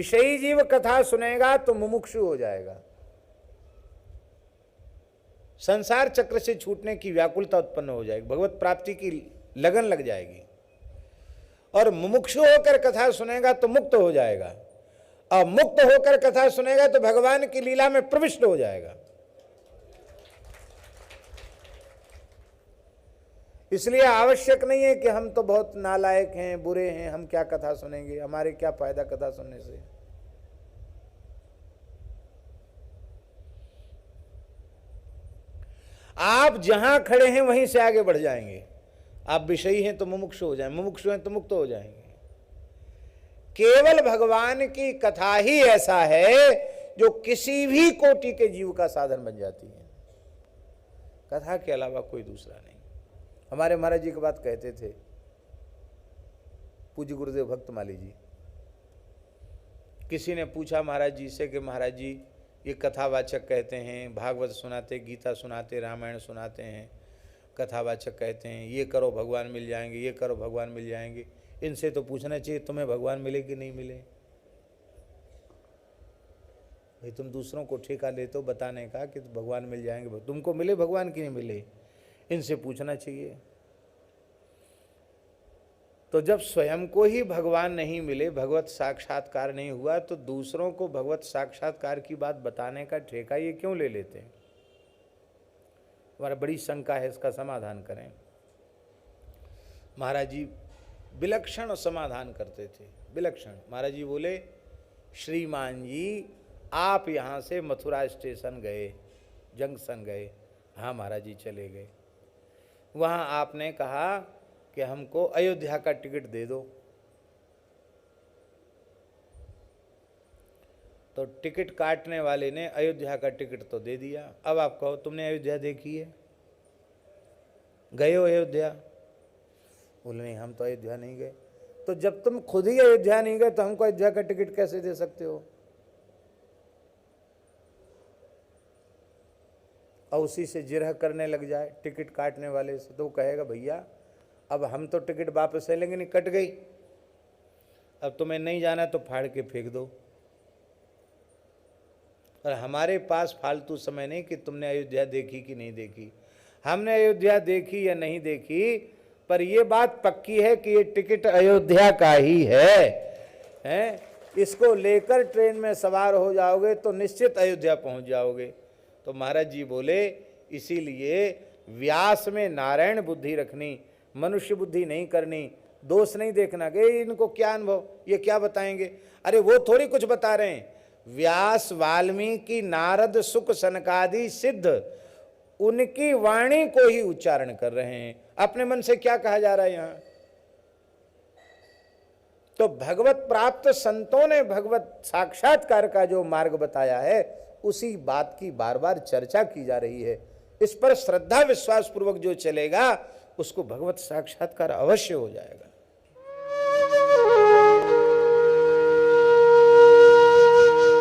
विषयी जीव कथा सुनेगा तो मुमुक्षु हो जाएगा, संसार चक्र से छूटने की व्याकुलता उत्पन्न हो जाएगी, भगवत प्राप्ति की लगन लग जाएगी। और मुमुक्षु होकर कथा सुनेगा तो मुक्त हो जाएगा, और मुक्त होकर कथा सुनेगा तो भगवान की लीला में प्रविष्ट हो जाएगा। इसलिए आवश्यक नहीं है कि हम तो बहुत नालायक हैं, बुरे हैं, हम क्या कथा सुनेंगे, हमारे क्या फायदा कथा सुनने से। आप जहां खड़े हैं वहीं से आगे बढ़ जाएंगे। आप विषयी हैं तो मुमुक्षु हो जाएंगे, मुमुक्षु हैं तो मुक्त हो जाएंगे। केवल भगवान की कथा ही ऐसा है जो किसी भी कोटि के जीव का साधन बन जाती है, कथा के अलावा कोई दूसरा नहीं। हमारे महाराज जी की बात कहते थे, पूज्य गुरुदेव भक्तमाली जी। किसी ने पूछा महाराज जी से कि महाराज जी ये कथावाचक कहते हैं, भागवत सुनाते, गीता सुनाते, रामायण सुनाते हैं, कथावाचक कहते हैं ये करो भगवान मिल जाएंगे, ये करो भगवान मिल जाएंगे। इनसे तो पूछना चाहिए तुम्हें भगवान मिले कि नहीं मिले। भाई तुम दूसरों को ठेका लेते हो बताने का कि भगवान मिल जाएंगे, तुमको मिले भगवान की नहीं मिले, इनसे पूछना चाहिए। तो जब स्वयं को ही भगवान नहीं मिले, भगवत साक्षात्कार नहीं हुआ, तो दूसरों को भगवत साक्षात्कार की बात बताने का ठेका ये क्यों ले लेते हैं? हमारा बड़ी शंका है, इसका समाधान करें। महाराज जी विलक्षण समाधान करते थे, विलक्षण। महाराज जी बोले, श्रीमान जी आप यहाँ से मथुरा स्टेशन गए, जंक्शन गए। हाँ महाराज जी चले गए। वहाँ आपने कहा कि हमको अयोध्या का टिकट दे दो, तो टिकट काटने वाले ने अयोध्या का टिकट तो दे दिया। अब आप कहो तुमने अयोध्या देखी है, गए हो अयोध्या? बोले नहीं हम तो अयोध्या नहीं गए। तो जब तुम खुद ही अयोध्या नहीं गए तो हमको अयोध्या का टिकट कैसे दे सकते हो? और उसी से जिरह करने लग जाए टिकट काटने वाले से, तो वो कहेगा भैया अब हम तो टिकट वापस ले लेंगे, नहीं कट गई, अब तुम्हें नहीं जाना तो फाड़ के फेंक दो। और हमारे पास फालतू समय नहीं कि तुमने अयोध्या देखी कि नहीं देखी। हमने अयोध्या देखी या नहीं देखी, पर यह बात पक्की है कि ये टिकट अयोध्या का ही है। इसको लेकर ट्रेन में सवार हो जाओगे तो निश्चित अयोध्या पहुंच जाओगे। तो महाराज जी बोले इसीलिए व्यास में नारायण बुद्धि रखनी, मनुष्य बुद्धि नहीं करनी, दोष नहीं देखना कि इनको क्या अनुभव, ये क्या बताएंगे। अरे वो थोड़ी कुछ बता रहे हैं, व्यास, वाल्मीकि, नारद, सुक, सनकादि सिद्ध उनकी वाणी को ही उच्चारण कर रहे हैं। अपने मन से क्या कहा जा रहा है यहाँ? तो भगवत प्राप्त संतों ने भगवत साक्षात्कार का जो मार्ग बताया है उसी बात की बार बार चर्चा की जा रही है। इस पर श्रद्धा विश्वास पूर्वक जो चलेगा उसको भगवत साक्षात्कार अवश्य हो जाएगा।